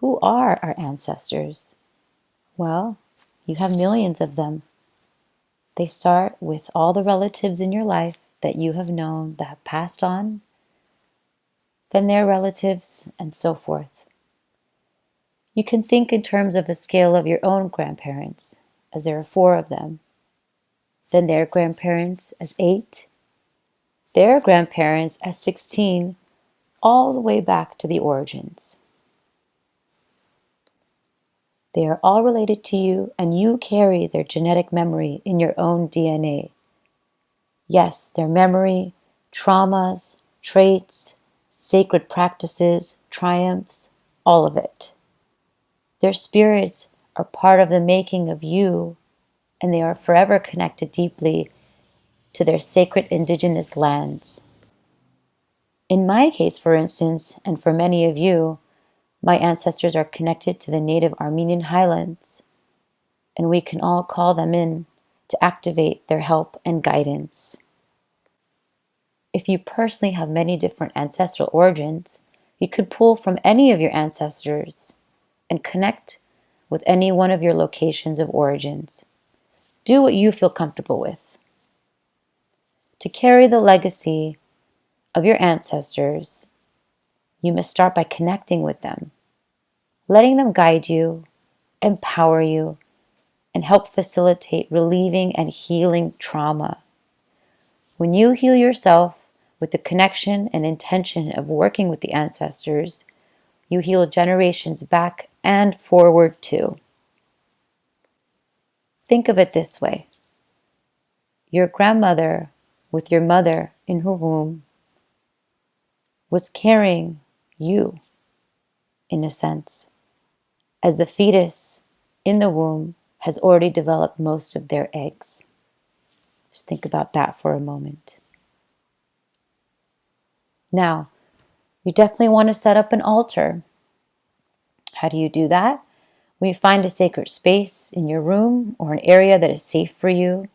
Who are our ancestors? Well, you have millions of them. They start with all the relatives in your life that you have known that have passed on, then their relatives, and so forth. You can think in terms of a scale of your own grandparents, as there are 4 of them, then their grandparents as 8, their grandparents as 16, all the way back to the origins. They are all related to you, and you carry their genetic memory in your own DNA. Yes, their memory, traumas, traits, sacred practices, triumphs, all of it. Their spirits are part of the making of you, and they are forever connected deeply to their sacred indigenous lands. In my case, for instance, and for many of you, my ancestors are connected to the native Armenian highlands, and we can all call them in to activate their help and guidance. If you personally have many different ancestral origins, you could pull from any of your ancestors and connect with any one of your locations of origins. Do what you feel comfortable with. To carry the legacy of your ancestors, you must start by connecting with them, letting them guide you, empower you, and help facilitate relieving and healing trauma. When you heal yourself with the connection and intention of working with the ancestors, you heal generations back and forward too. Think of it this way. Your grandmother, with your mother in her womb, was carrying you, in a sense, as the fetus in the womb has already developed most of their eggs. Just think about that for a moment. Now, you definitely want to set up an altar. How do you do that? When you find a sacred space in your room or an area that is safe for you,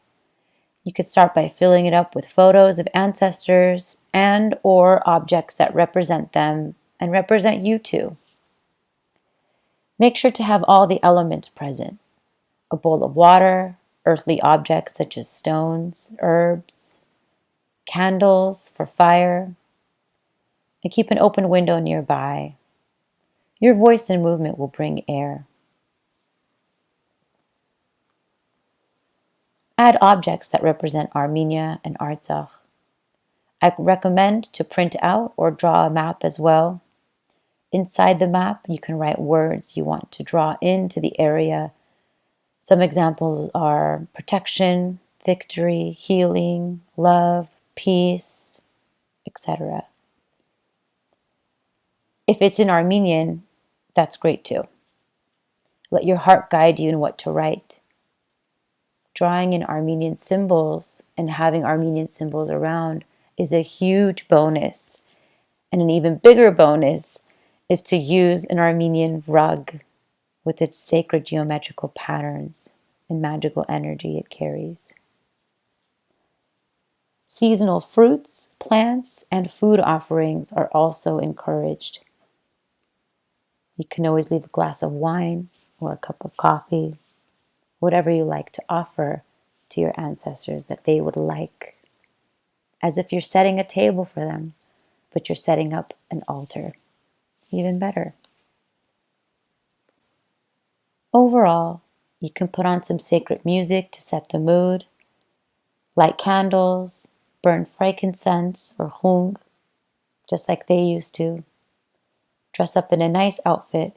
you could start by filling it up with photos of ancestors and or objects that represent them and represent you too. Make sure to have all the elements present. A bowl of water, earthly objects such as stones, herbs, candles for fire, and keep an open window nearby. Your voice and movement will bring air. Add objects that represent Armenia and Artsakh. I recommend to print out or draw a map as well. Inside the map, you can write words you want to draw into the area. Some examples are protection, victory, healing, love, peace, etc. If it's in Armenian, that's great too. Let your heart guide you in what to write. Drawing in Armenian symbols and having Armenian symbols around is a huge bonus. And an even bigger bonus is to use an Armenian rug with its sacred geometrical patterns and magical energy it carries. Seasonal fruits, plants, and food offerings are also encouraged. You can always leave a glass of wine or a cup of coffee, whatever you like to offer to your ancestors that they would like, as if you're setting a table for them, but you're setting up an altar. Even better. Overall, you can put on some sacred music to set the mood, light candles, burn frankincense or hung, just like they used to. Dress up in a nice outfit,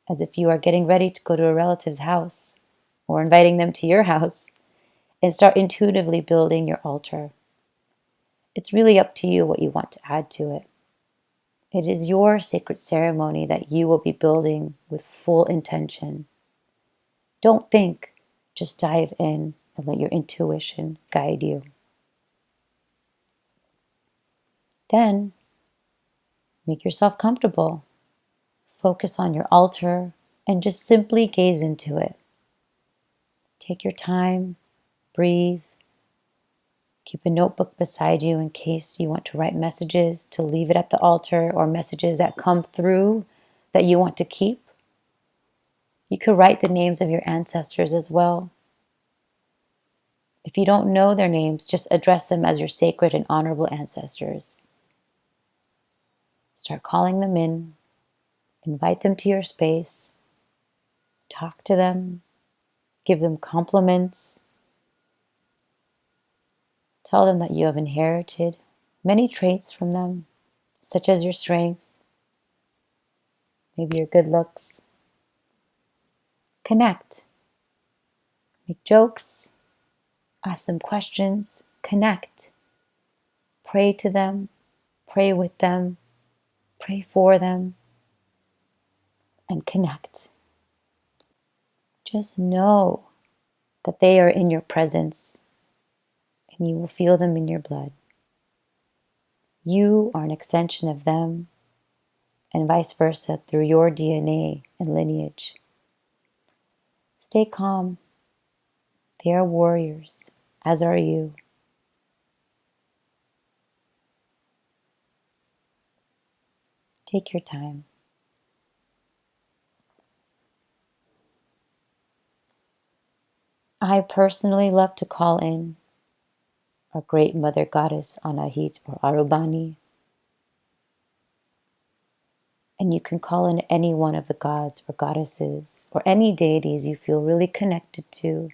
as if you are getting ready to go to a relative's house or inviting them to your house, and start intuitively building your altar. It's really up to you what you want to add to it. It is your sacred ceremony that you will be building with full intention. Don't think, just dive in and let your intuition guide you. Then, make yourself comfortable. Focus on your altar and just simply gaze into it. Take your time, breathe. Keep a notebook beside you in case you want to write messages to leave it at the altar, or messages that come through that you want to keep. You could write the names of your ancestors as well. If you don't know their names, just address them as your sacred and honorable ancestors. Start calling them in, invite them to your space, talk to them, give them compliments, tell them that you have inherited many traits from them, such as your strength, maybe your good looks. Connect. Make jokes, ask them questions, connect. Pray to them, pray with them, pray for them, and connect. Just know that they are in your presence and you will feel them in your blood. You are an extension of them and vice versa through your DNA and lineage. Stay calm. They are warriors, as are you. Take your time. I personally love to call in our great mother goddess Anahit or Arubani. And you can call in any one of the gods or goddesses or any deities you feel really connected to.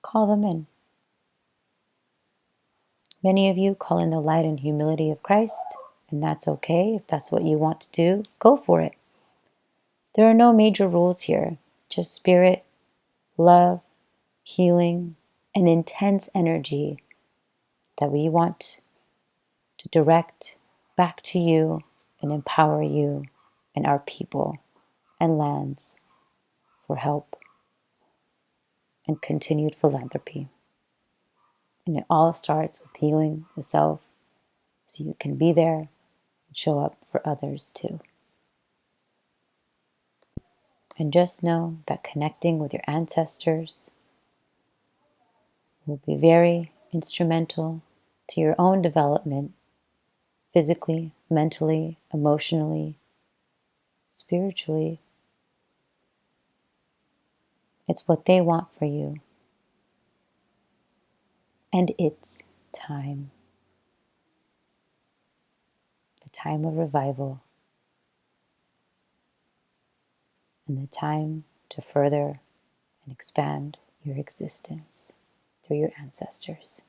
Call them in. Many of you call in the light and humility of Christ, and that's okay. If that's what you want to do, go for it. There are no major rules here, just spirit, love, healing, and intense energy that we want to direct back to you and empower you and our people and lands for help and continued philanthropy. And it all starts with healing the self so you can be there and show up for others too. And just know that connecting with your ancestors will be very instrumental to your own development, physically, mentally, emotionally, spiritually. It's what they want for you. And it's time. The time of revival. And the time to further and expand your existence through your ancestors.